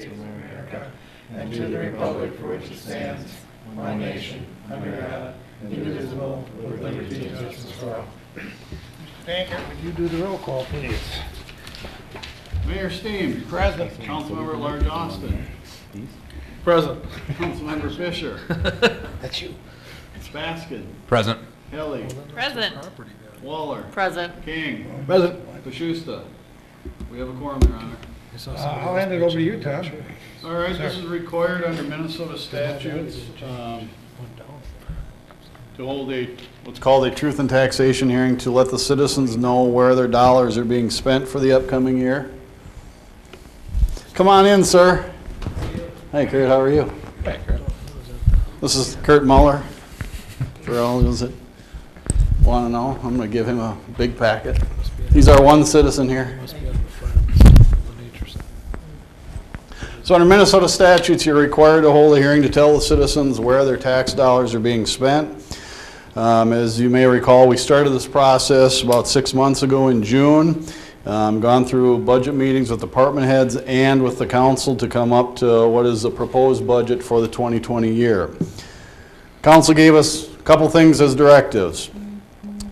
States of America and to the republic for which it stands, one nation, under God, indivisible, with liberty and justice for all. Mr. Tanker, would you do the roll call, please? Mayor Steen. Present. Councilmember at Large Austin. Present. Councilmember Fisher. That's you. Spaskin. Present. Helly. Present. Waller. Present. King. Present. Pashusta. We have a quorum, Your Honor. I'll hand it over to you, Tom. All right, this is required under Minnesota statutes to hold what's called a truth and taxation hearing to let the citizens know where their dollars are being spent for the upcoming year. Come on in, sir. Hey, Kurt, how are you? Hey, Kurt. This is Kurt Muller. For all those that want to know, I'm going to give him a big packet. He's our one citizen here. So under Minnesota statutes, you're required to hold a hearing to tell the citizens where their tax dollars are being spent. As you may recall, we started this process about 6 months ago in June. Gone through budget meetings with department heads and with the council to come up to what is the proposed budget for the 2020 year. Council gave us a couple things as directives.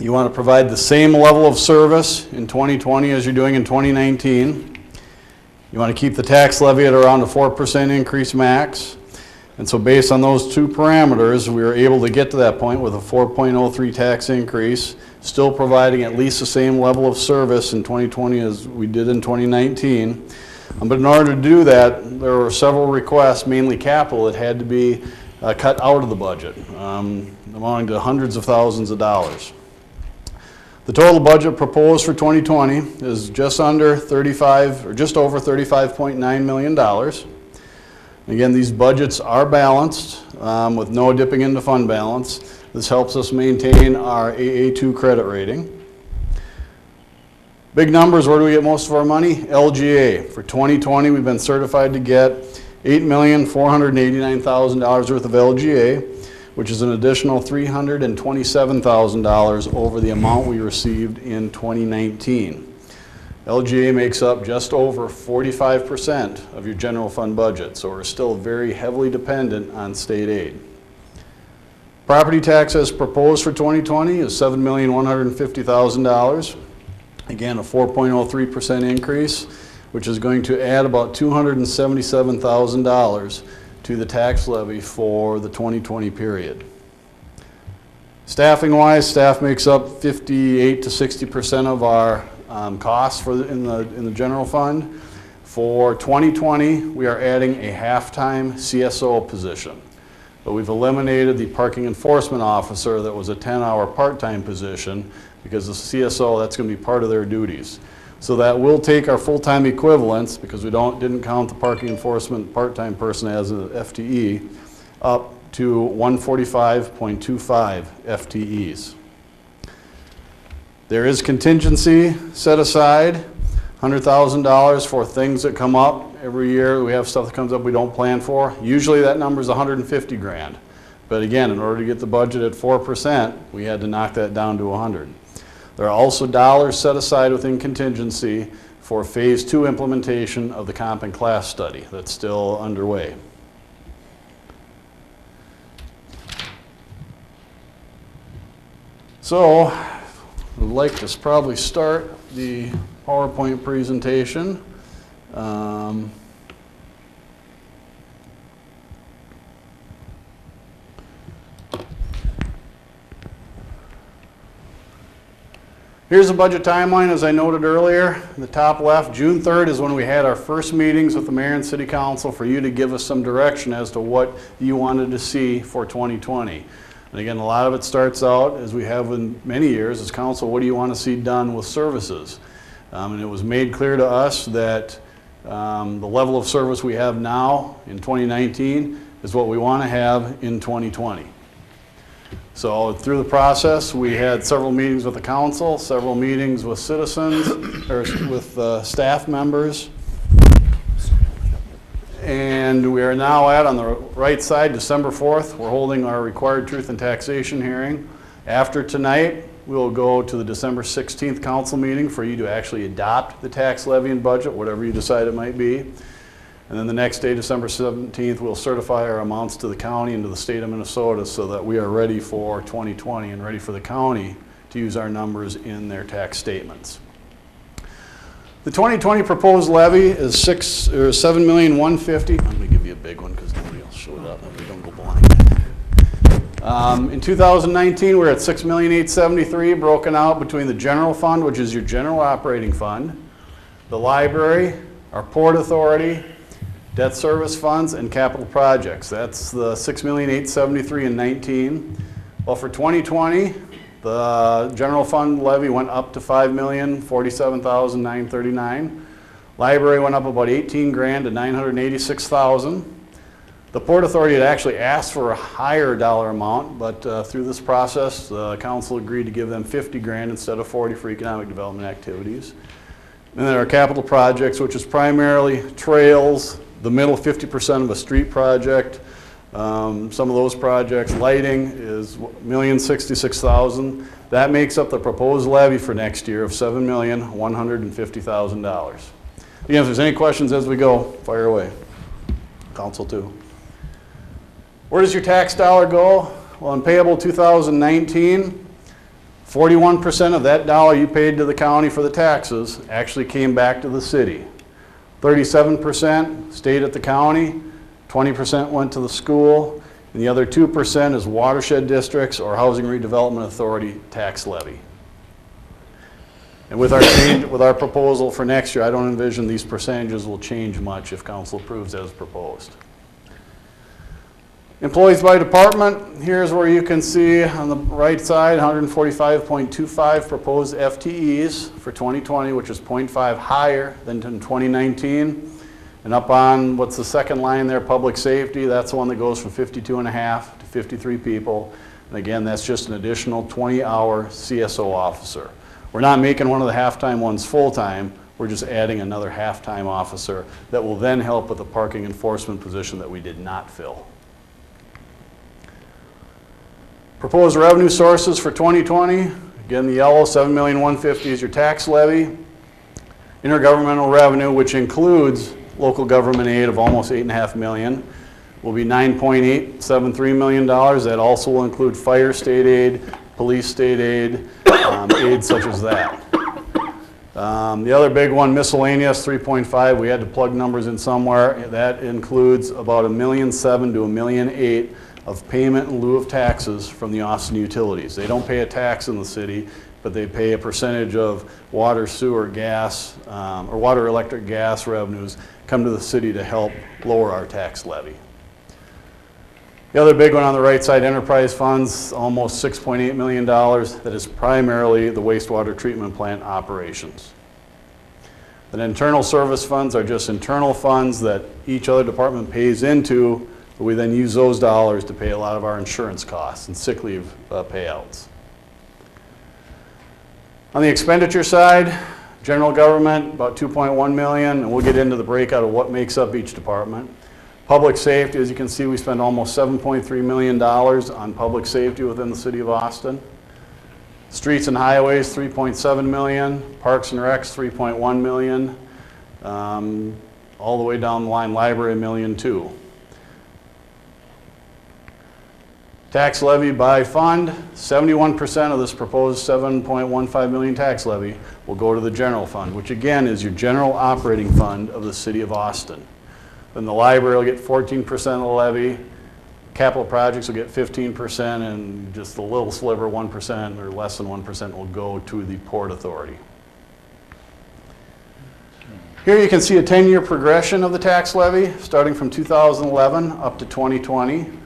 You want to provide the same level of service in 2020 as you're doing in 2019. You want to keep the tax levy at around a 4% increase max. And so based on those two parameters, we were able to get to that point with a 4.03 tax increase, still providing at least the same level of service in 2020 as we did in 2019. But in order to do that, there were several requests, mainly capital, that had to be cut out of the budget, amounting to hundreds of thousands of dollars. The total budget proposed for 2020 is just under just over $35.9 million. Again, these budgets are balanced with no dipping into fund balance. This helps us maintain our AA2 credit rating. Big numbers, where do we get most of our money? LGA. For 2020, we've been certified to get $8,489,000 worth of LGA, which is an additional $327,000 over the amount we received in 2019. LGA makes up just over 45% of your general fund budget, so we're still very heavily dependent on state aid. Property tax as proposed for 2020 is $7,150,000. Again, a 4.03% increase, which is going to add about $277,000 to the tax levy for the 2020 period. Staffing-wise, staff makes up 58 to 60% of our costs in the general fund. For 2020, we are adding a half-time CSO position, but we've eliminated the parking enforcement officer that was a 10-hour part-time position because the CSO, that's going to be part of their duties. So that will take our full-time equivalents, because we didn't count the parking enforcement part-time person as an FTE, up to 145.25 FTEs. There is contingency set aside, $100,000 for things that come up every year. We have stuff that comes up we don't plan for. Usually that number is 150 grand. But again, in order to get the budget at 4%, we had to knock that down to 100. There are also dollars set aside within contingency for phase 2 implementation of the comp and class study that's still underway. So I'd like to probably start the PowerPoint presentation. Here's the budget timeline, as I noted earlier. In the top left, June 3rd is when we had our first meetings with the mayor and city council for you to give us some direction as to what you wanted to see for 2020. And again, a lot of it starts out, as we have in many years, as council, what do you want to see done with services? And it was made clear to us that the level of service we have now in 2019 is what we want to have in 2020. So through the process, we had several meetings with the council, several meetings with citizens, or with staff members. And we are now on the right side, December 4th, we're holding our required truth and taxation hearing. After tonight, we'll go to the December 16th council meeting for you to actually adopt the tax levy and budget, whatever you decide it might be. And then the next day, December 17th, we'll certify our amounts to the county and to the state of Minnesota so that we are ready for 2020 and ready for the county to use our numbers in their tax statements. The 2020 proposed levy is $7,150,000. I'm going to give you a big one because nobody else showed up and we don't go blind. In 2019, we're at $6,873,000 broken out between the general fund, which is your general operating fund, the library, our port authority, debt service funds, and capital projects. That's the $6,873,000 in 19. Well, for 2020, the general fund levy went up to $5,047,939. Library went up about $18,000 to $986,000. The Port Authority had actually asked for a higher dollar amount, but through this process, the council agreed to give them $50,000 instead of $40,000 for economic development activities. And then our capital projects, which is primarily trails, the middle 50% of a street project. Some of those projects, lighting is $1,066,000. That makes up the proposed levy for next year of $7,150,000. Again, if there's any questions as we go, fire away. Council too. Where does your tax dollar go? Well, in payable 2019, 41% of that dollar you paid to the county for the taxes actually came back to the city. 37% stayed at the county, 20% went to the school, and the other 2% is watershed districts or housing redevelopment authority tax levy. And with our proposal for next year, I don't envision these percentages will change much if council approves as proposed. Employees by department, here's where you can see on the right side 145.25 proposed FTEs for 2020, which is 0.5 higher than in 2019. And up on what's the second line there, public safety, that's the one that goes from 52.5 to 53 people. And again, that's just an additional 20-hour CSO officer. We're not making one of the half-time ones full-time, we're just adding another half-time officer that will then help with the parking enforcement position that we did not fill. Proposed revenue sources for 2020, again the yellow, $7,150,000 is your tax levy. Intergovernmental revenue, which includes local government aid of almost $8.5 million, will be $9.873 million. That also will include fire state aid, police state aid, aid such as that. The other big one, miscellaneous, 3.5. We had to plug numbers in somewhere. That includes about $1.7 million to $1.8 million of payment in lieu of taxes from the Austin utilities. They don't pay a tax in the city, but they pay a percentage of water, sewer, gas, or water, electric, gas revenues come to the city to help lower our tax levy. The other big one on the right side, enterprise funds, almost $6.8 million. That is primarily the wastewater treatment plant operations. Then internal service funds are just internal funds that each other department pays into, but we then use those dollars to pay a lot of our insurance costs and sick leave payouts. On the expenditure side, general government, about $2.1 million, and we'll get into the breakout of what makes up each department. Public safety, as you can see, we spend almost $7.3 million on public safety within the city of Austin. Streets and highways, $3.7 million. Parks and recs, $3.1 million. All the way down the line, library, $1.2 million. Tax levy by fund, 71% of this proposed $7.15 million tax levy will go to the general fund, which again is your general operating fund of the city of Austin. Then the library will get 14% of the levy, capital projects will get 15%, and just a little sliver, 1% or less than 1% will go to the Port Authority. Here you can see a 10-year progression of the tax levy, starting from 2011 up to 2020.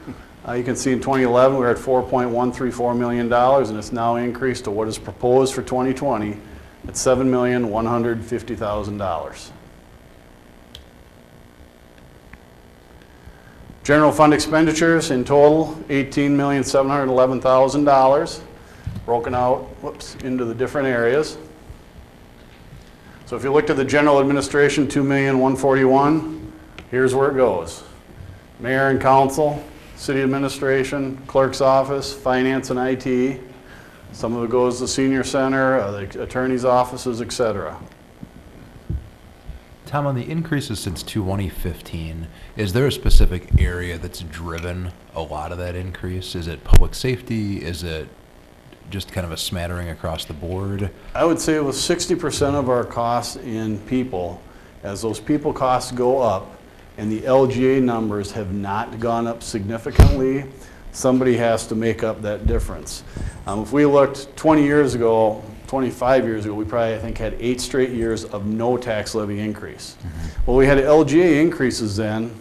You can see in 2011 we were at $4.134 million, and it's now increased to what is proposed for 2020 at $7,150,000. General fund expenditures in total, $18,711,000, broken out into the different areas. So if you looked at the general administration, $2,141,000, here's where it goes. Mayor and council, city administration, clerk's office, finance and IT. Some of it goes to senior center, the attorney's offices, etc. Tom, on the increases since 2015, is there a specific area that's driven a lot of that increase? Is it public safety? Is it just kind of a smattering across the board? I would say it was 60% of our costs in people. As those people costs go up and the LGA numbers have not gone up significantly, somebody has to make up that difference. If we looked 20 years ago, 25 years ago, we probably, I think, had 8 straight years of no tax levy increase. Well, we had LGA increases then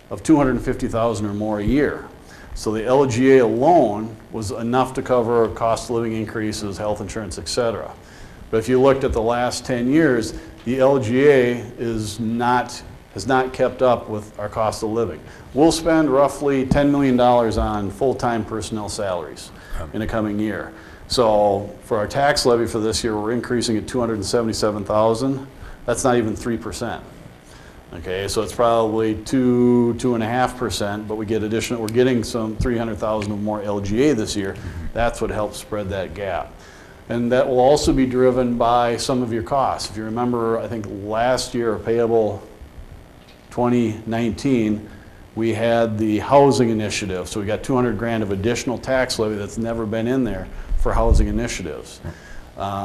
of $250,000 or more a year. So the LGA alone was enough to cover cost of living increases, health insurance, et cetera. But if you looked at the last 10 years, the LGA has not kept up with our cost of living. We'll spend roughly $10 million on full-time personnel salaries in the coming year. So for our tax levy for this year, we're increasing at $277,000. That's not even 3%. Okay, so it's probably 2.5%, but we're getting some 300,000 or more LGA this year. That's what helps spread that gap. And that will also be driven by some of your costs. If you remember, I think last year, payable 2019, we had the housing initiative. So we got 200 grand of additional tax levy that's never been in there for housing initiatives.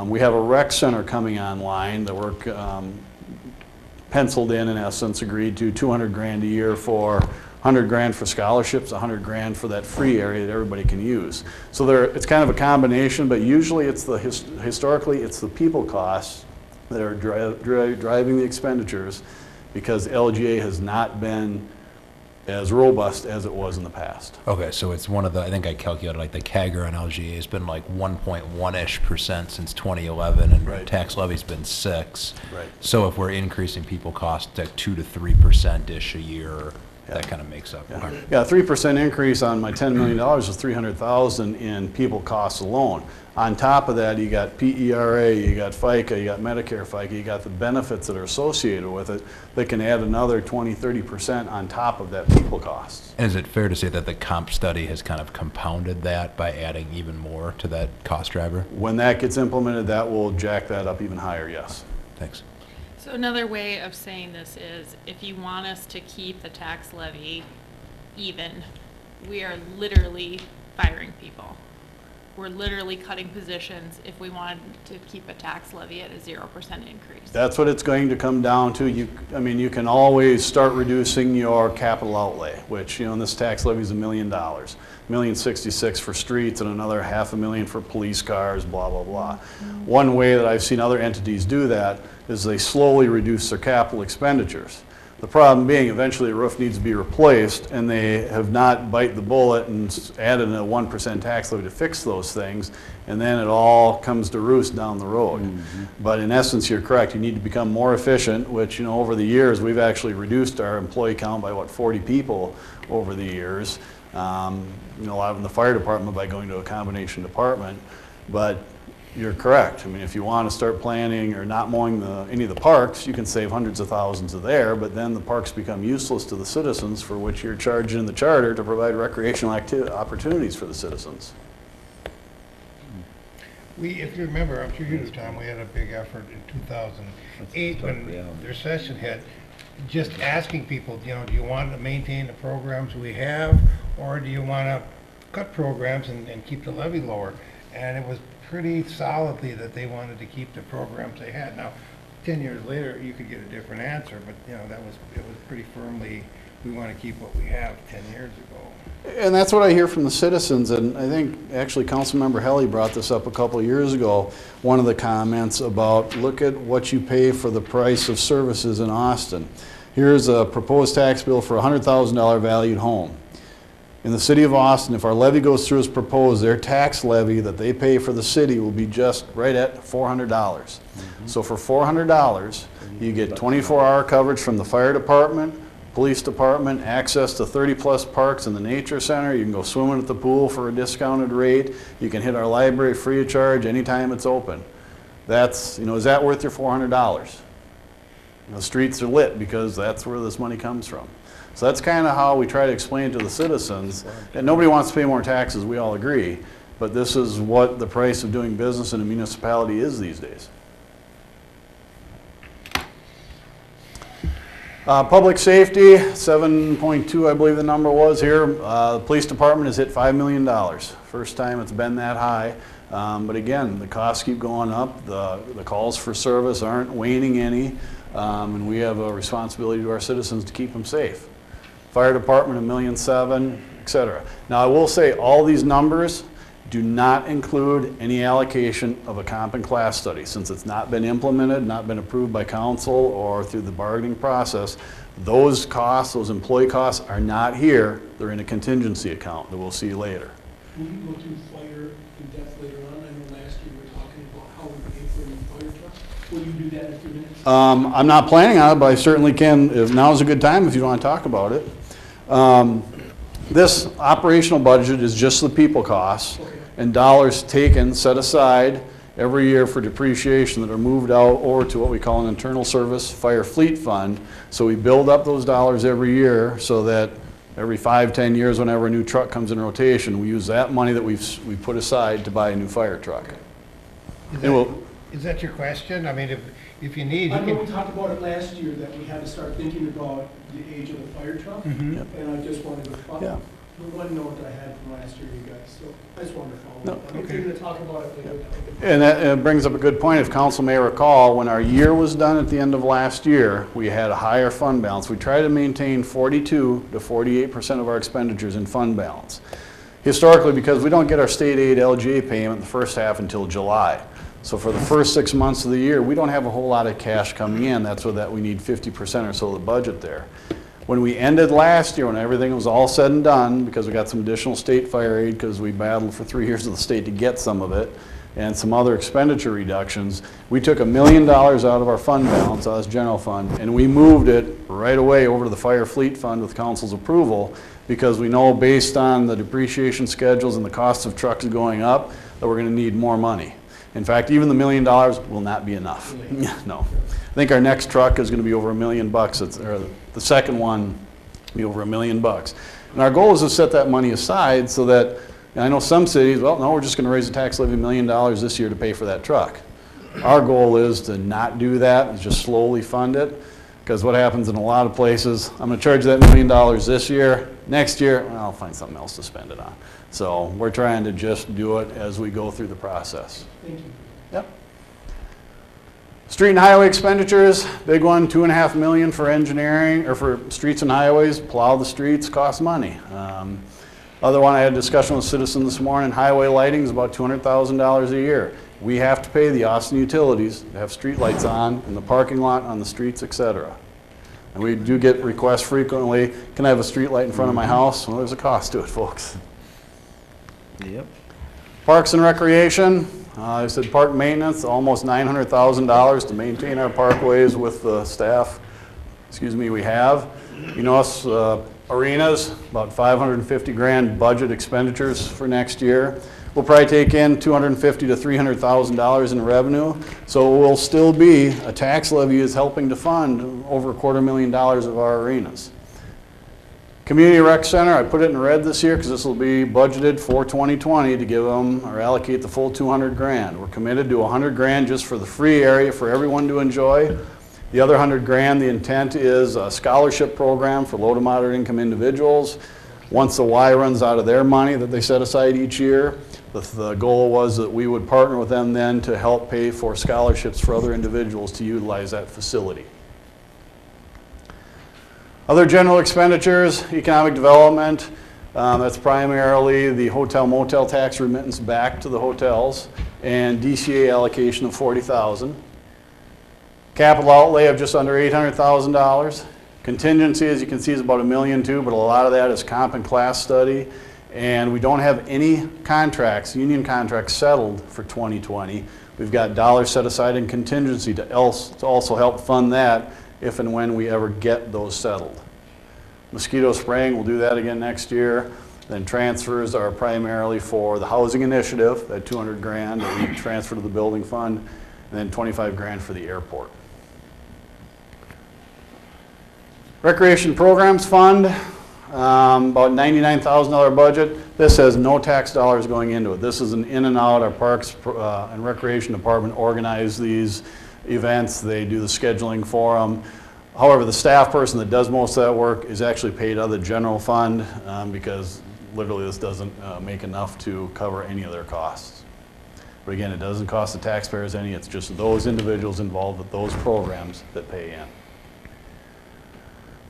We have a rec center coming online that we're penciled in essence, agreed to 200 grand a year for 100 grand for scholarships, 100 grand for that free area that everybody can use. So it's kind of a combination, but usually it's historically it's the people costs that are driving the expenditures, because LGA has not been as robust as it was in the past. Okay, so it's one of the, I think I calculated like the CAGR on LGA has been like 1.1-ish% since 2011, and Right. tax levy's been 6. Right. So if we're increasing people costs at 2 to 3%-ish a year, that kind of makes up. Yeah, yeah, 3% increase on my $10 million is $300,000 in people costs alone. On top of that, you got PERA, you got FICA, you got Medicare FICA, you got the benefits that are associated with it that can add another 20-30% on top of that people costs. And is it fair to say that the comp study has kind of compounded that by adding even more to that cost driver? When that gets implemented, that will jack that up even higher, yes. Thanks. So another way of saying this is, if you want us to keep the tax levy even, we are literally firing people. We're literally cutting positions if we wanted to keep a tax levy at a 0% increase. That's what it's going to come down to. I mean, you can always start reducing your capital outlay, which, in this tax levy is $1 million. $1,066,000 for streets and another $500,000 for police cars, blah, blah, blah. One way that I've seen other entities do that is they slowly reduce their capital expenditures. The problem being, eventually a roof needs to be replaced, and they have not bite the bullet and added a 1% tax levy to fix those things, and then it all comes to roost down the road. But in essence, you're correct. You need to become more efficient, which, over the years, we've actually reduced our employee count by, 40 people over the years. A lot in the fire department by going to a combination department. But you're correct. I mean, if you want to start planning or not mowing any of the parks, you can save hundreds of thousands there, but then the parks become useless to the citizens, for which you're charged in the charter to provide recreational opportunities for the citizens. If you remember, I'm sure you do, Tom, we had a big effort in 2008 when the recession hit, just asking people, do you want to maintain the programs we have, or do you want to cut programs and keep the levy lower? And it was pretty solidly that they wanted to keep the programs they had. Now, 10 years later, you could get a different answer, but it was pretty firmly, we want to keep what we have 10 years ago. And that's what I hear from the citizens, and I think actually Councilmember Helly brought this up a couple of years ago, one of the comments about, look at what you pay for the price of services in Austin. Here's a proposed tax bill for a $100,000 valued home. In the city of Austin, if our levy goes through as proposed, their tax levy that they pay for the city will be just right at $400. So for $400, you get 24-hour coverage from the fire department, police department, access to 30-plus parks in the nature center. You can go swimming at the pool for a discounted rate. You can hit our library free of charge anytime it's open. That's, is that worth your $400? The streets are lit because that's where this money comes from. So that's kind of how we try to explain to the citizens. And nobody wants to pay more taxes, we all agree, but this is what the price of doing business in a municipality is these days. Public safety, 7.2, I believe the number was here. The police department has hit $5 million. First time it's been that high. But again, the costs keep going up. The calls for service aren't waning any. And we have a responsibility to our citizens to keep them safe. Fire department, $1.7 million, et cetera. Now I will say all these numbers do not include any allocation of a comp and class study. Since it's not been implemented, not been approved by council or through the bargaining process, those costs, those employee costs are not here. They're in a contingency account that we'll see later. Will you go through fire in depth later on? I know last year we were talking about how we pay for the fire trucks. Will you do that in a few minutes? I'm not planning on it, but I certainly can. If now's a good time if you want to talk about it. This operational budget is just the people costs. Okay. And dollars taken, set aside every year for depreciation that are moved out over to what we call an internal service fire fleet fund. So we build up those dollars every year so that every 5-10 years, whenever a new truck comes in rotation, we use that money that we put aside to buy a new fire truck. Is that your question? I mean, if you need, I you know we can, talked about it last year, that we had to start thinking about the age of the fire truck. Mhm. And I just wanted to follow. Yeah. The one note I had from last year, you guys, so I just wanted to follow No. up. I'm Okay. going to talk about it later. And that brings up a good point. If council may recall, when our year was done at the end of last year, we had a higher fund balance. We try to maintain 42 to 48% of our expenditures in fund balance. Historically, because we don't get our state aid LGA payment the first half until July. So for the first 6 months of the year, we don't have a whole lot of cash coming in. That's why we need 50% or so of the budget there. When we ended last year, when everything was all said and done, because we got some additional state fire aid because we battled for 3 years with the state to get some of it, and some other expenditure reductions, we took $1 million out of our fund balance, out of this general fund, and we moved it right away over to the fire fleet fund with council's approval, because we know based on the depreciation schedules and the cost of trucks going up, that we're going to need more money. In fact, even the $1 million will not be enough. No. I think our next truck is going to be over $1 million. Or the second one will be over $1 million. And our goal is to set that money aside so that, and I know some cities, well, no, we're just going to raise the tax levy $1 million this year to pay for that truck. Our goal is to not do that, and just slowly fund it. Because what happens in a lot of places, I'm going to charge that $1 million this year. Next year, well, I'll find something else to spend it on. So we're trying to just do it as we go through the process. Thank you. Yep. Street and highway expenditures, big one, $2.5 million for engineering, or for streets and highways. Plow the streets, costs money. Other one, I had a discussion with citizens this morning, highway lighting is about $200,000 a year. We have to pay the Austin utilities to have street lights on in the parking lot, on the streets, etc. And we do get requests frequently, can I have a street light in front of my house? Well, there's a cost to it, folks. Yep. Parks and recreation, I said park maintenance, almost $900,000 to maintain our parkways with the staff, we have. You know us, arenas, about 550 grand budget expenditures for next year. We'll probably take in $250,000 to $300,000 in revenue, so we'll still be, a tax levy is helping to fund over $250,000 of our arenas. Community Rec Center, I put it in red this year because this will be budgeted for 2020 to give them or allocate the full 200 grand. We're committed to 100 grand just for the free area for everyone to enjoy. The other 100 grand, the intent is a scholarship program for low to moderate income individuals. Once the Y runs out of their money that they set aside each year, the goal was that we would partner with them then to help pay for scholarships for other individuals to utilize that facility. Other general expenditures, economic development, that's primarily the hotel motel tax remittance back to the hotels and DCA allocation of $40,000. Capital outlay of just under $800,000. Contingency, as you can see, is about $1.2 million, but a lot of that is comp and class study. And we don't have any contracts, union contracts settled for 2020. We've got dollars set aside in contingency to also help fund that if and when we ever get those settled. Mosquito spraying, we'll do that again next year. Then transfers are primarily for the housing initiative, that 200 grand that we transfer to the building fund, and then 25 grand for the airport. Recreation Programs Fund, about $99,000 budget. This has no tax dollars going into it. This is an in and out. Our Parks and Recreation Department organize these events. They do the scheduling for them. However, the staff person that does most of that work is actually paid out of the general fund because literally this doesn't make enough to cover any of their costs. But again, it doesn't cost the taxpayers any, it's just those individuals involved with those programs that pay in.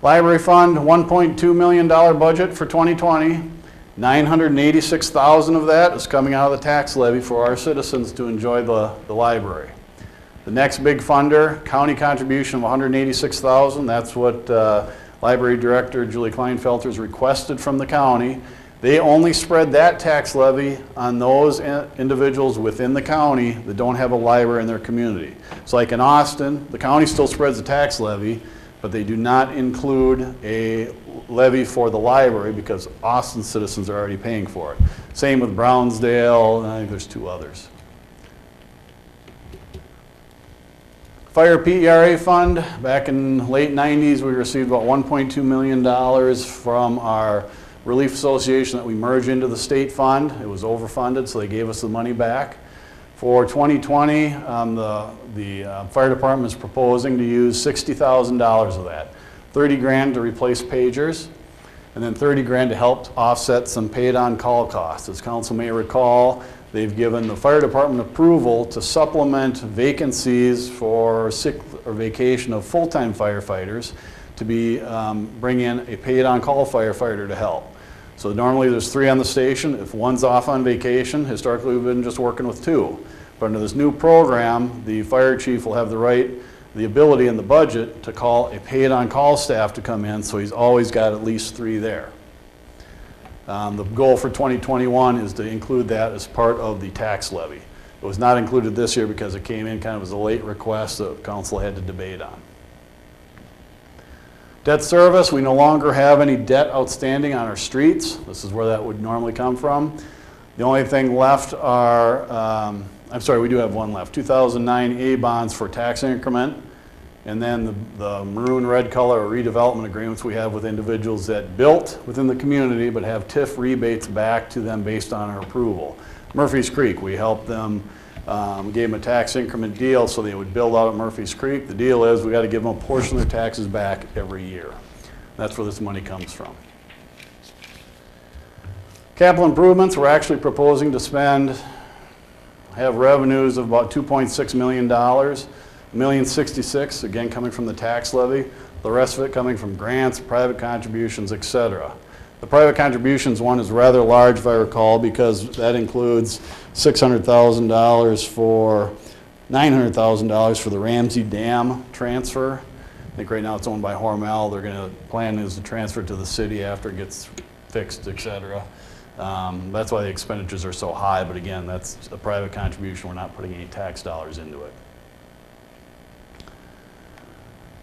Library fund, $1.2 million budget for 2020. $986,000 of that is coming out of the tax levy for our citizens to enjoy the library. The next big funder, county contribution of $186,000. That's what Library Director Julie Kleinfelter's requested from the county. They only spread that tax levy on those individuals within the county that don't have a library in their community. So like in Austin, the county still spreads the tax levy, but they do not include a levy for the library because Austin citizens are already paying for it. Same with Brownsdale, and I think there's 2 others. Fire PERA fund, back in late 90s, we received about $1.2 million from our Relief Association that we merged into the state fund. It was overfunded, so they gave us the money back. For 2020, the fire department is proposing to use $60,000 of that. 30 grand to replace pagers, and then 30 grand to help offset some paid on-call costs. As council may recall, they've given the fire department approval to supplement vacancies for sick or vacation of full-time firefighters to bring in a paid on-call firefighter to help. So normally there's 3 on the station. If one's off on vacation, historically we've been just working with 2. But under this new program, the fire chief will have the ability in the budget to call a paid on-call staff to come in, so he's always got at least 3 there. The goal for 2021 is to include that as part of the tax levy. It was not included this year because it came in kind of as a late request that council had to debate on. Debt service, we no longer have any debt outstanding on our streets. This is where that would normally come from. The only thing left are, I'm sorry, we do have one left, 2009 A bonds for tax increment, and then the maroon red color redevelopment agreements we have with individuals that built within the community but have TIF rebates back to them based on our approval. Murphy's Creek, we helped them, gave them a tax increment deal so they would build out at Murphy's Creek. The deal is we got to give them a portion of their taxes back every year. That's where this money comes from. Capital improvements, we're actually proposing to have revenues of about $2.6 million, $1,066,000, again coming from the tax levy, the rest of it coming from grants, private contributions, etc. The private contributions one is rather large, if I recall, because that includes $600,000 for $900,000 for the Ramsey Dam transfer. I think right now it's owned by Hormel. Their plan is to transfer it to the city after it gets fixed, etc. That's why the expenditures are so high, but again, that's a private contribution. We're not putting any tax dollars into it.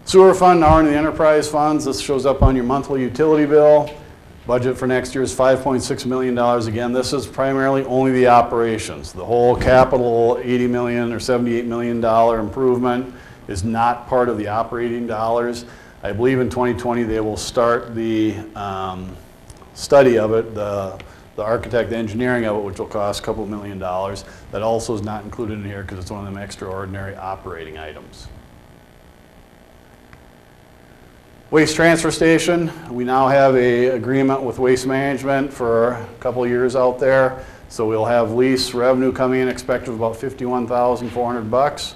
Sewer fund, now in the enterprise funds. This shows up on your monthly utility bill. Budget for next year is $5.6 million. Again, this is primarily only the operations. The whole capital $80 million or $78 million improvement is not part of the operating dollars. I believe in 2020 they will start the study of it, the architect, the engineering of it, which will cost a couple $1 million. That also is not included in here because it's one of them extraordinary operating items. Waste transfer station, we now have an agreement with Waste Management for a couple of years out there. So we'll have lease revenue coming in expected of about $51,400.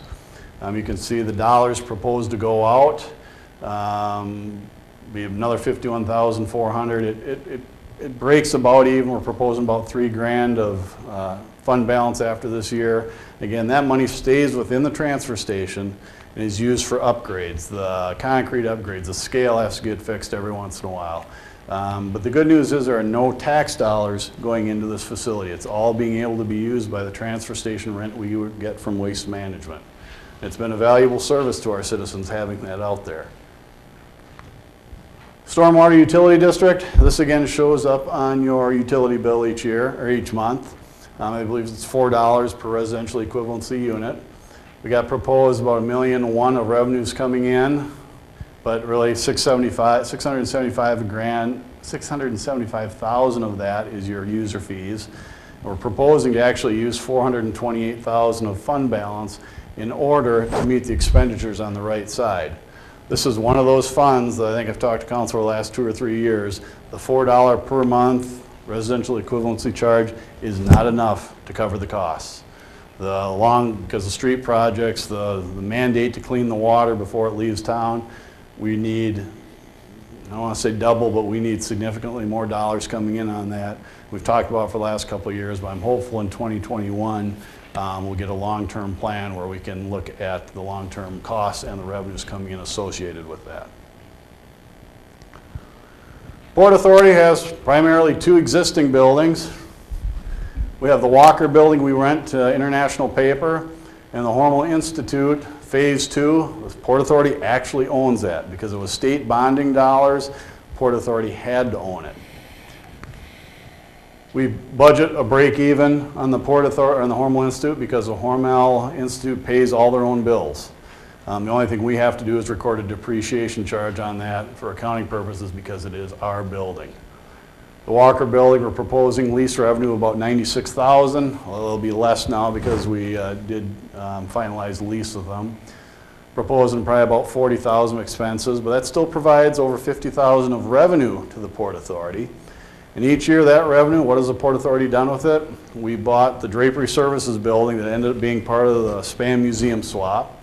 You can see the dollars proposed to go out. We have another $51,400. It breaks about even. We're proposing about $3 grand of fund balance after this year. Again, that money stays within the transfer station and is used for upgrades, the concrete upgrades. The scale has to get fixed every once in a while. But the good news is there are no tax dollars going into this facility. It's all being able to be used by the transfer station rent we would get from Waste Management. It's been a valuable service to our citizens having that out there. Stormwater Utility District, this again shows up on your utility bill each year or each month. I believe it's $4 per residential equivalency unit. We got proposed about $1.1 million of revenues coming in, but really $675,000 of that is your user fees. We're proposing to actually use $428,000 of fund balance in order to meet the expenditures on the right side. This is one of those funds that I think I've talked to council for the last 2 or 3 years. The $4 per month residential equivalency charge is not enough to cover the costs. Because the street projects, the mandate to clean the water before it leaves town, we need, I don't want to say double, but we need significantly more dollars coming in on that. We've talked about it for the last couple of years, but I'm hopeful in 2021 we'll get a long-term plan where we can look at the long-term costs and the revenues coming in associated with that. Port Authority has primarily 2 existing buildings. We have the Walker Building we rent to International Paper, and the Hormel Institute, Phase 2. The Port Authority actually owns that because it was state bonding dollars. Port Authority had to own it. We budget a break even on the Port Authority and the Hormel Institute because the Hormel Institute pays all their own bills. The only thing we have to do is record a depreciation charge on that for accounting purposes because it is our building. The Walker Building, we're proposing lease revenue of about $96,000. Well, it'll be less now because we did finalize the lease with them. Proposing probably about $40,000 expenses, but that still provides over $50,000 of revenue to the Port Authority. And each year that revenue, what has the Port Authority done with it? We bought the Drapery Services building that ended up being part of the Spam Museum swap.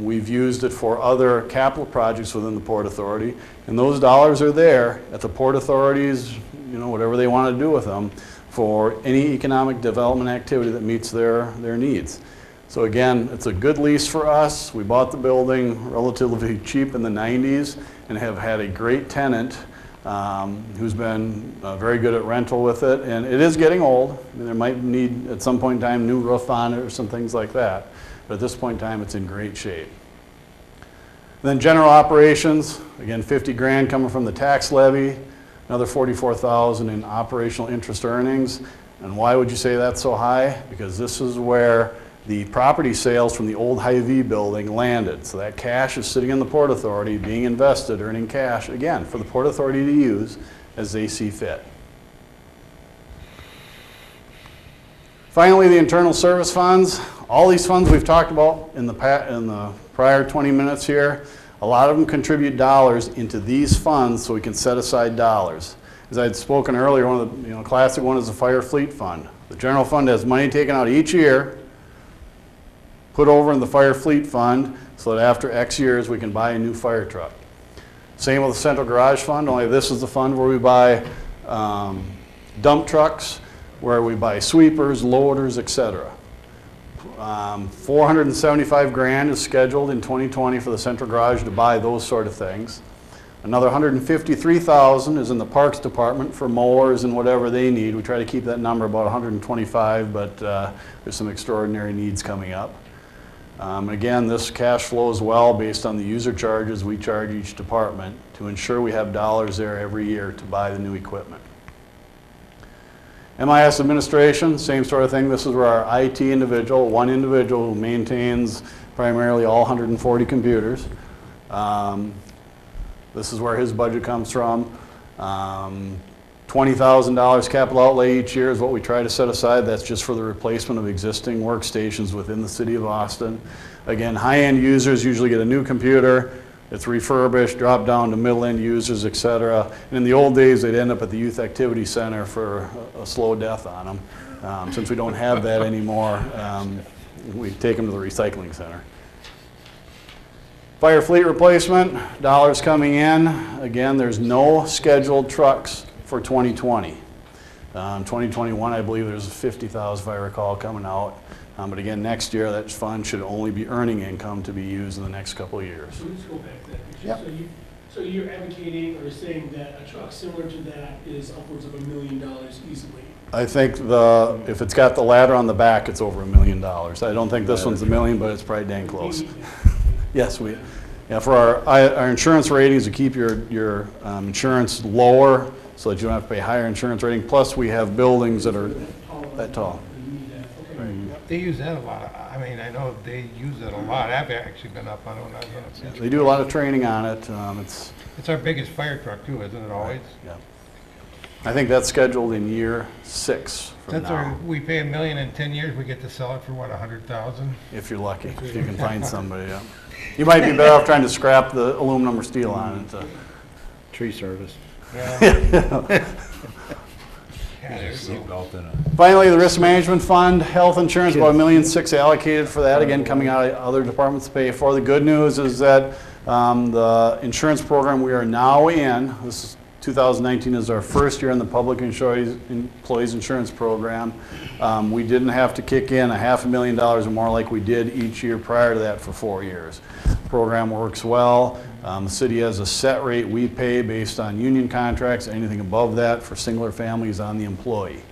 We've used it for other capital projects within the Port Authority, and those dollars are there at the Port Authority's, whatever they want to do with them, for any economic development activity that meets their needs. So again, it's a good lease for us. We bought the building relatively cheap in the 90s and have had a great tenant who's been very good at rental with it, and it is getting old. I mean, there might need at some point in time new roof on it or some things like that, but at this point in time it's in great shape. And then general operations, again 50 grand coming from the tax levy, another 44,000 in operational interest earnings. And why would you say that's so high? Because this is where the property sales from the old Hy-Vee building landed. So that cash is sitting in the Port Authority being invested, earning cash, again, for the Port Authority to use as they see fit. Finally, the internal service funds. All these funds we've talked about in the prior 20 minutes here, a lot of them contribute dollars into these funds so we can set aside dollars. As I had spoken earlier, one of the classic one is the fire fleet fund. The general fund has money taken out each year, put over in the fire fleet fund so that after X years we can buy a new fire truck. Same with the central garage fund, only this is the fund where we buy dump trucks, where we buy sweepers, loaders, etc. 475 grand is scheduled in 2020 for the central garage to buy those sort of things. Another 153,000 is in the parks department for mowers and whatever they need. We try to keep that number about 125, but there's some extraordinary needs coming up. Again, this cash flows well based on the user charges we charge each department to ensure we have dollars there every year to buy the new equipment. MIS administration, same sort of thing. This is where our IT individual, one individual who maintains primarily all 140 computers. This is where his budget comes from. $20,000 capital outlay each year is what we try to set aside. That's just for the replacement of existing workstations within the city of Austin. Again, high-end users usually get a new computer. It's refurbished, dropped down to middle-end users, etc. And in the old days, they'd end up at the Youth Activity Center for a slow death on them. Since we don't have that anymore, we take them to the recycling center. Fire fleet replacement, dollars coming in. Again, there's no scheduled trucks for 2020. 2021, I believe there's 50,000, if I recall, coming out. But again, next year, that fund should only be earning income to be used in the next couple of years. So let's go back to that picture. Yep. So you're advocating or saying that a truck similar to that is upwards of $1 million easily? I think if it's got the ladder on the back, it's over $1 million. I don't think this one's $1 million, but it's probably dang close. Yes, for our insurance ratings, to keep your insurance lower so that you don't have to pay higher insurance rating. Plus, we have buildings that are that tall. They use that a lot. I mean, I know they use it a lot. I've actually been up on it when I was on it. They do a lot of training on it. It's our biggest fire truck too, isn't it always? Yeah. I think that's scheduled in year 6 from That's our, now, we pay $1 million in 10 years, we get to sell it for what, 100,000? if you're lucky, if you can find somebody, yeah. You might be better off trying to scrap the aluminum or steel on it. Tree service. Yeah. Seatbelt in a. Finally, the risk management fund, health insurance, about $1.6 million allocated for that, again, coming out of other departments to pay for. The good news is that the insurance program we are now in, this is 2019 is our first year in the public employees insurance program. We didn't have to kick in $500,000 or more like we did each year prior to that for 4 years. The program works well. The city has a set rate we pay based on union contracts. Anything above that for singular families on the employee.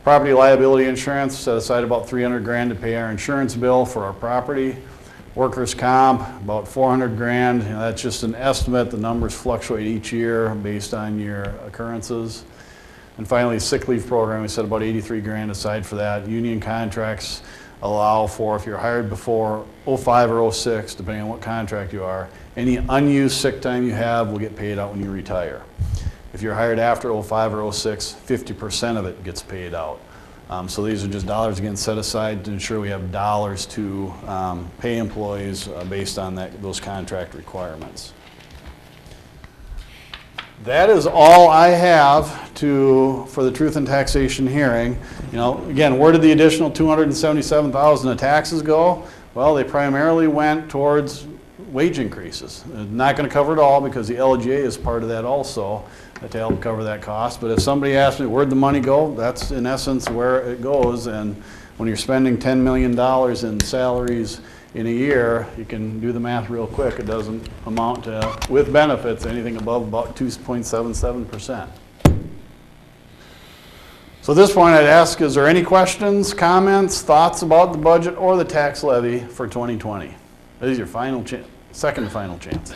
Property liability insurance, set aside about $300,000 to pay our insurance bill for our property. Workers' comp, about $400,000. You know, that's just an estimate. The numbers fluctuate each year based on your occurrences. And finally, sick leave program, we set about $83,000 aside for that. Union contracts allow for, if you're hired before 05 or 06, depending on what contract you are, any unused sick time you have will get paid out when you retire. If you're hired after 05 or 06, 50% of it gets paid out. So these are just dollars, again, set aside to ensure we have dollars to pay employees based on those contract requirements. That is all I have for the Truth in Taxation hearing. You know, again, where did the additional $277,000 of taxes go? Well, they primarily went towards wage increases. Not going to cover it all because the LGA is part of that also to help cover that cost. But if somebody asks me where'd the money go, that's in essence where it goes. And when you're spending $10 million in salaries in a year, you can do the math real quick. It doesn't amount to, with benefits, anything above about 2.77%. So at this point I'd ask, is there any questions, comments, thoughts about the budget or the tax levy for 2020? This is your final chance, second final chance.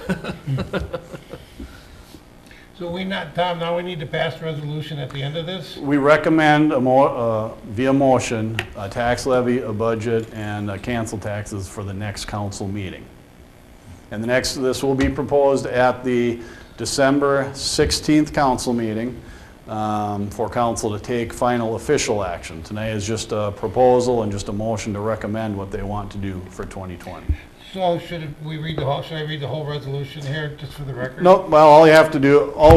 So Tom, now we need to pass a resolution at the end of this? We recommend via motion a tax levy, a budget, and cancel taxes for the next council meeting. And this will be proposed at the December 16th council meeting for council to take final official action. Tonight is just a proposal and just a motion to recommend what they want to do for 2020. So should I read the whole resolution here, just for the record? Nope, well, all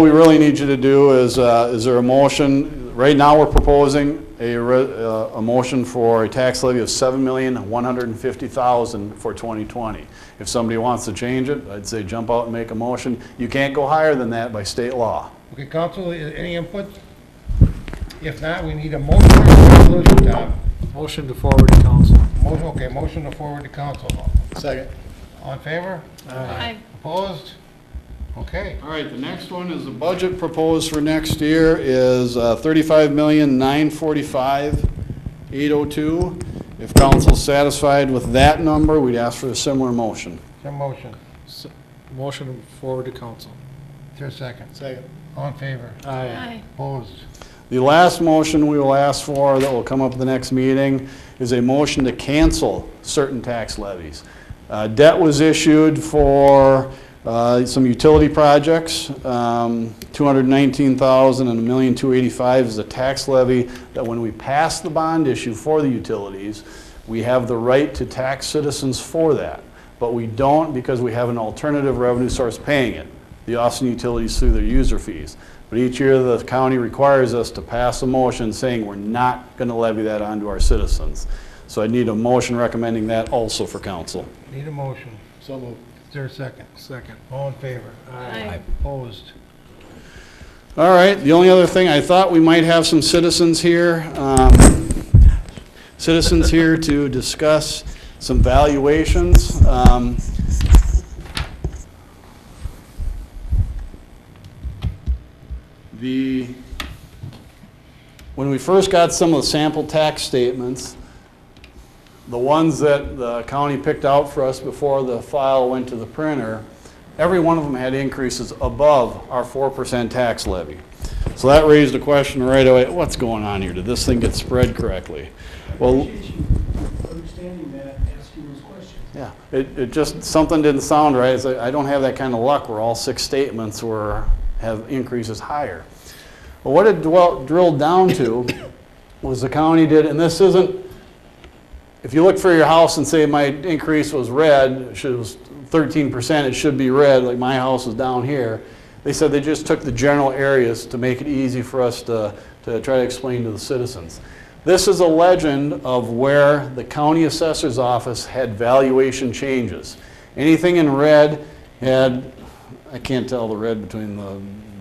we really need you to do is there a motion? Right now, we're proposing a motion for a tax levy of $7,150,000 for 2020. If somebody wants to change it, I'd say jump out and make a motion. You can't go higher than that by state law. Okay, council, any input? If not, we need a motion for the resolution, Tom. Motion to forward to council. Motion to forward to council. Second. All in favor? Aye. Opposed? Okay. All right, the next one is the budget proposed for next year is $35,945,802. If council's satisfied with that number, we'd ask for a similar motion. Some motion. Motion to forward to council. Is there a second? Second. All in favor? Aye. Opposed? The last motion we will ask for that will come up at the next meeting is a motion to cancel certain tax levies. Debt was issued for some utility projects, $219,000 and $1,285,000 is a tax levy that when we pass the bond issue for the utilities, we have the right to tax citizens for that. But we don't because we have an alternative revenue source paying it, the Austin Utilities through their user fees. But each year the county requires us to pass a motion saying we're not going to levy that onto our citizens. So I need a motion recommending that also for council. Need a motion. So moved. Is there a second? Second. All in favor? Aye. Opposed? All right, the only other thing, I thought we might have some citizens here to discuss some valuations. When we first got some of the sample tax statements, the ones that the county picked out for us before the file went to the printer, every one of them had increases above our 4% tax levy. So that raised a question right away, what's going on here? Did this thing get spread correctly? Well, Understanding that, asking those questions. yeah, it just, something didn't sound right. It's like, I don't have that kind of luck where all 6 statements have increases higher. But what it drilled down to was the county did, and this isn't, if you look for your house and say my increase was red, it was 13%, it should be red, like my house is down here. They said they just took the general areas to make it easy for us to try to explain to the citizens. This is a legend of where the county assessor's office had valuation changes. Anything in red had, I can't tell the red between the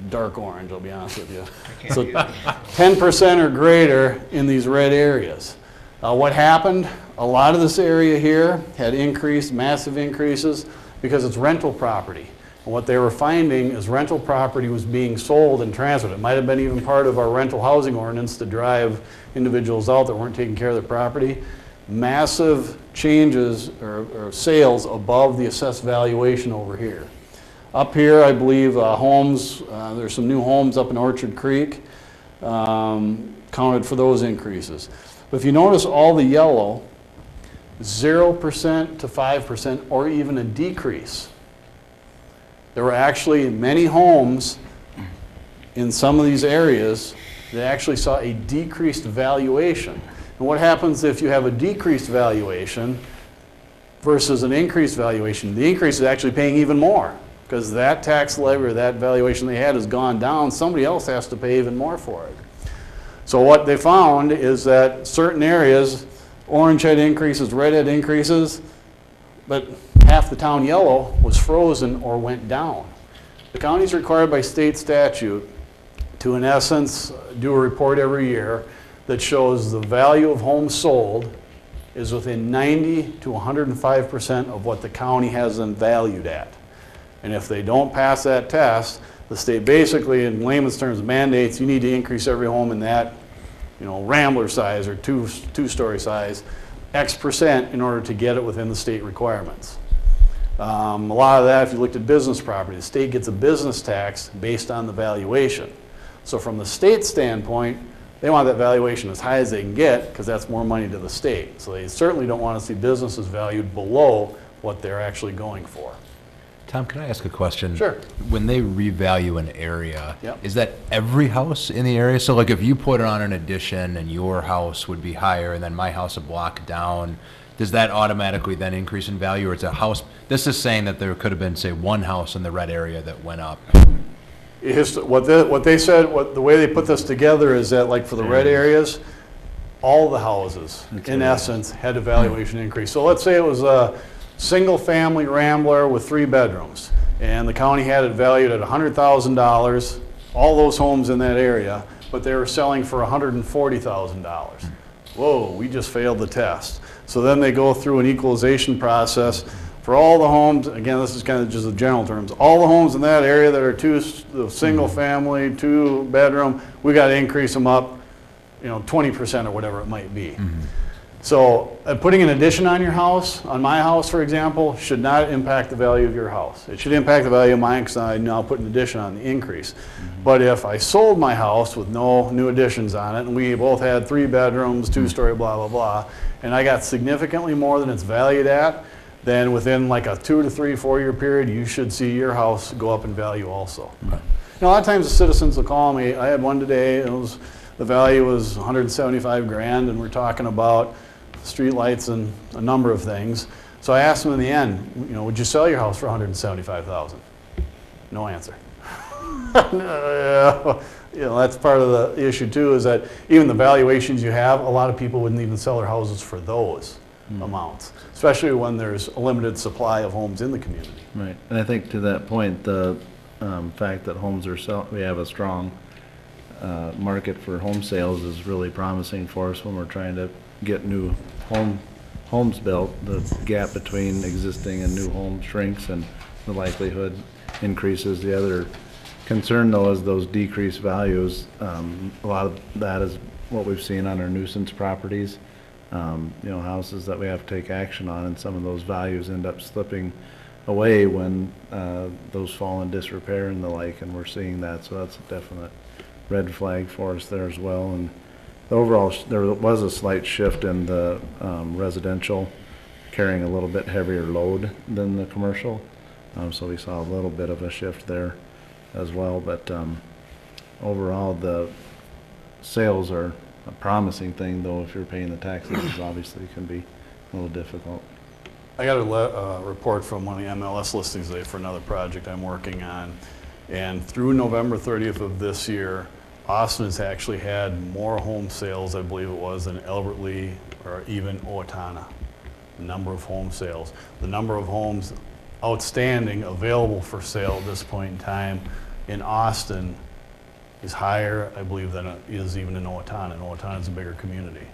dark orange, I'll be honest with you. So 10% or greater in these red areas. What happened? A lot of this area here had increased, massive increases, because it's rental property. And what they were finding is rental property was being sold and transferred. It might have been even part of our rental housing ordinance to drive individuals out that weren't taking care of their property. Massive changes or sales above the assessed valuation over here. Up here, I believe homes, there's some new homes up in Orchard Creek, counted for those increases. But if you notice all the yellow, 0% to 5% or even a decrease. There were actually many homes in some of these areas that actually saw a decreased valuation. And what happens if you have a decreased valuation versus an increased valuation? The increase is actually paying even more because that tax levy or that valuation they had has gone down. Somebody else has to pay even more for it. So what they found is that certain areas, orange had increases, red had increases, but half the town yellow was frozen or went down. The county is required by state statute to, in essence, do a report every year that shows the value of homes sold is within 90 to 105% of what the county has them valued at. And if they don't pass that test, the state basically, in layman's terms, mandates you need to increase every home in that, Rambler size or two-story size, X% in order to get it within the state requirements. A lot of that, if you looked at business property, the state gets a business tax based on the valuation. So from the state standpoint, they want that valuation as high as they can get because that's more money to the state. So they certainly don't want to see businesses valued below what they're actually going for. Tom, can I ask a question? Sure. When they revalue an area, Yep. is that every house in the area? So like if you put on an addition and your house would be higher and then my house a block down, does that automatically then increase in value, or it's a house? This is saying that there could have been, say, one house in the red area that went up. What they said, the way they put this together is that, like for the red areas, all the houses, in essence, had a valuation increase. So let's say it was a single-family Rambler with 3 bedrooms, and the county had it valued at $100,000, all those homes in that area, but they were selling for $140,000. Whoa, we just failed the test. So then they go through an equalization process for all the homes. Again, this is kind of just the general terms. All the homes in that area that are single family, 2-bedroom, we got to increase them up, 20% or whatever it might be. So putting an addition on your house, on my house, for example, should not impact the value of your house. It should impact the value of mine because I now put an addition on the increase. But if I sold my house with no new additions on it, and we both had 3 bedrooms, 2-story, blah, blah, blah, and I got significantly more than it's valued at, then within like a 2 to 3, 4-year period, you should see your house go up in value also. Okay. A lot of times the citizens will call me. I had one today, the value was 175 grand, and we're talking about street lights and a number of things. So I asked them in the end, would you sell your house for 175,000? No answer. That's part of the issue too, is that even the valuations you have, a lot of people wouldn't even sell their houses for those amounts, especially when there's a limited supply of homes in the community. Right, and I think to that point, the fact that homes are we have a strong market for home sales is really promising for us when we're trying to get new homes built. The gap between existing and new homes shrinks and the likelihood increases. The other concern though is those decreased values. A lot of that is what we've seen on our nuisance properties. Houses that we have to take action on, and some of those values end up slipping away when those fall in disrepair and the like, and we're seeing that. So that's a definite red flag for us there as well. And overall, there was a slight shift in the residential carrying a little bit heavier load than the commercial. So we saw a little bit of a shift there as well. But overall, the sales are a promising thing, though if you're paying the taxes, obviously it can be a little difficult. I got a report from one of the MLS listings today for another project I'm working on. And through November 30th of this year, Austin has actually had more home sales, I believe it was, than Albert Lee or even Owatonna. The number of home sales. The number of homes outstanding available for sale at this point in time in Austin is higher, I believe, than it is even in Owatonna. And Owatonna is a bigger community.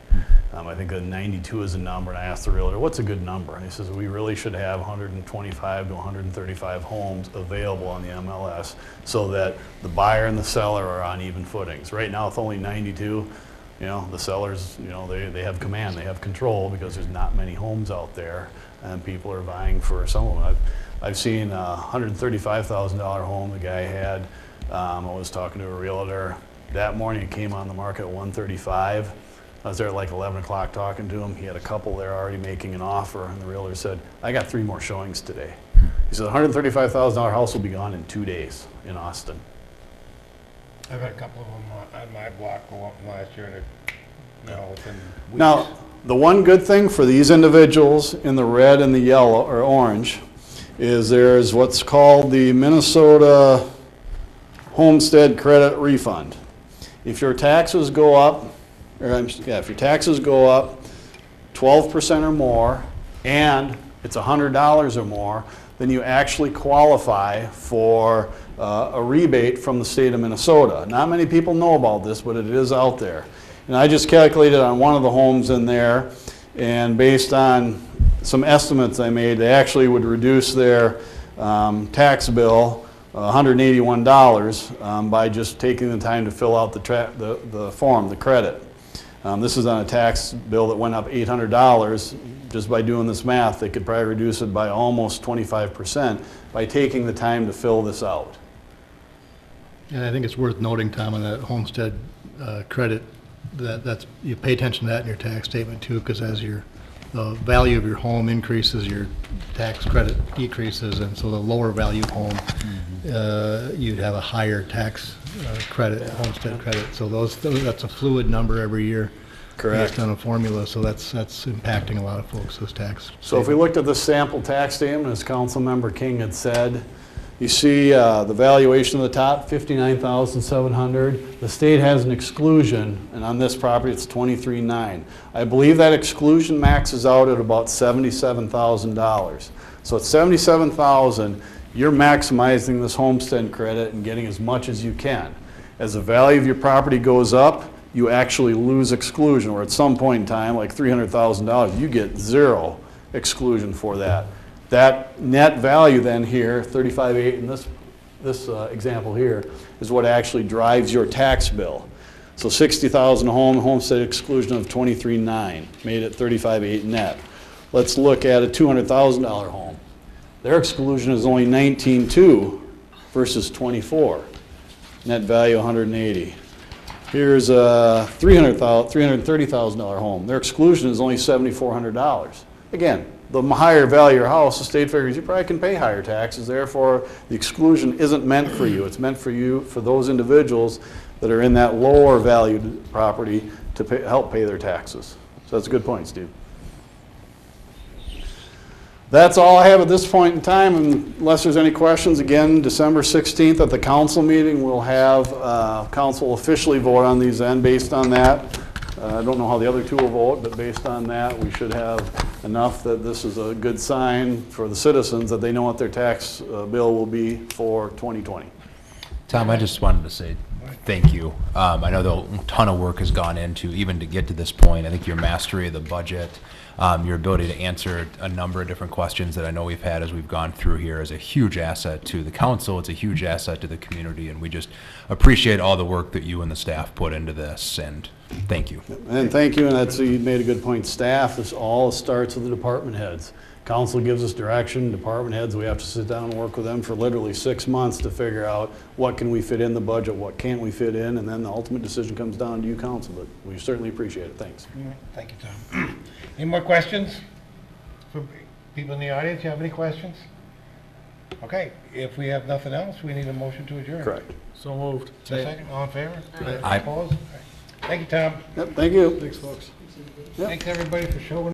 I think a 92 is a number, and I asked the realtor, what's a good number? And he says, we really should have 125 to 135 homes available on the MLS so that the buyer and the seller are on even footings. Right now, it's only 92. You know, the sellers, you know, they have command, they have control because there's not many homes out there, and people are vying for some of them. I've seen a $135,000 home the guy had. I was talking to a realtor that morning. It came on the market at $135,000. I was there at like 11 o'clock talking to him. He had a couple there already making an offer, and the realtor said, I got 3 more showings today. He said, $135,000 house will be gone in 2 days in Austin. I've had a couple of them on my block go up last year, and it, you know, within weeks. Now, the one good thing for these individuals in the red and the yellow or orange is there's what's called the Minnesota Homestead Credit Refund. If your taxes go up, if your taxes go up 12% or more, and it's $100 or more, then you actually qualify for a rebate from the state of Minnesota. Not many people know about this, but it is out there. And I just calculated on one of the homes in there, and based on some estimates I made, they actually would reduce their tax bill $181 by just taking the time to fill out the form, the credit. This is on a tax bill that went up $800. Just by doing this math, they could probably reduce it by almost 25% by taking the time to fill this out. And I think it's worth noting, Tom, on that homestead credit, that's you pay attention to that in your tax statement too, because as the value of your home increases, your tax credit decreases, and so the lower value home, you'd have a higher tax credit, homestead credit. So that's a fluid number every year. Correct. Based on a formula, so that's impacting a lot of folks, those tax. So if we looked at the sample tax statement, as Councilmember King had said, you see the valuation of the top, $59,700. The state has an exclusion, and on this property it's $23,900. I believe that exclusion maxes out at about $77,000. So at $77,000, you're maximizing this homestead credit and getting as much as you can. As the value of your property goes up, you actually lose exclusion, or at some point in time, like $300,000, you get zero exclusion for that. That net value then here, $35,800 in this example here, is what actually drives your tax bill. So $60,000 homestead exclusion of $23,900, made it $35,800 net. Let's look at a $200,000 home. Their exclusion is only $19,200 versus $24,000. Net value $180,000. Here's a $330,000 home. Their exclusion is only $7,400. Again, the higher value your house, the state figures you probably can pay higher taxes. Therefore, the exclusion isn't meant for you. It's meant for you, for those individuals that are in that lower valued property to help pay their taxes. So that's a good point, Steve. That's all I have at this point in time, unless there's any questions. Again, December 16th at the council meeting, we'll have council officially vote on these then. Based on that, I don't know how the other two will vote, but based on that, we should have enough that this is a good sign for the citizens that they know what their tax bill will be for 2020. Tom, I just wanted to say thank you. I know a ton of work has gone into even to get to this point. I think your mastery of the budget, your ability to answer a number of different questions that I know we've had as we've gone through here is a huge asset to the council. It's a huge asset to the community, and we just appreciate all the work that you and the staff put into this, and thank you. And thank you, and you made a good point. Staff, this all starts with the department heads. Council gives us direction, department heads, we have to sit down and work with them for literally 6 months to figure out what can we fit in the budget, what can't we fit in, and then the ultimate decision comes down to you, council, but we certainly appreciate it. Thanks. Thank you, Tom. Any more questions? For people in the audience, you have any questions? Okay, if we have nothing else, we need a motion to adjourn. Correct. So moved. Second, all in favor? Aye. Opposed? Thank you, Tom. Yep, thank you. Thanks, folks. Yep. Thanks, everybody, for showing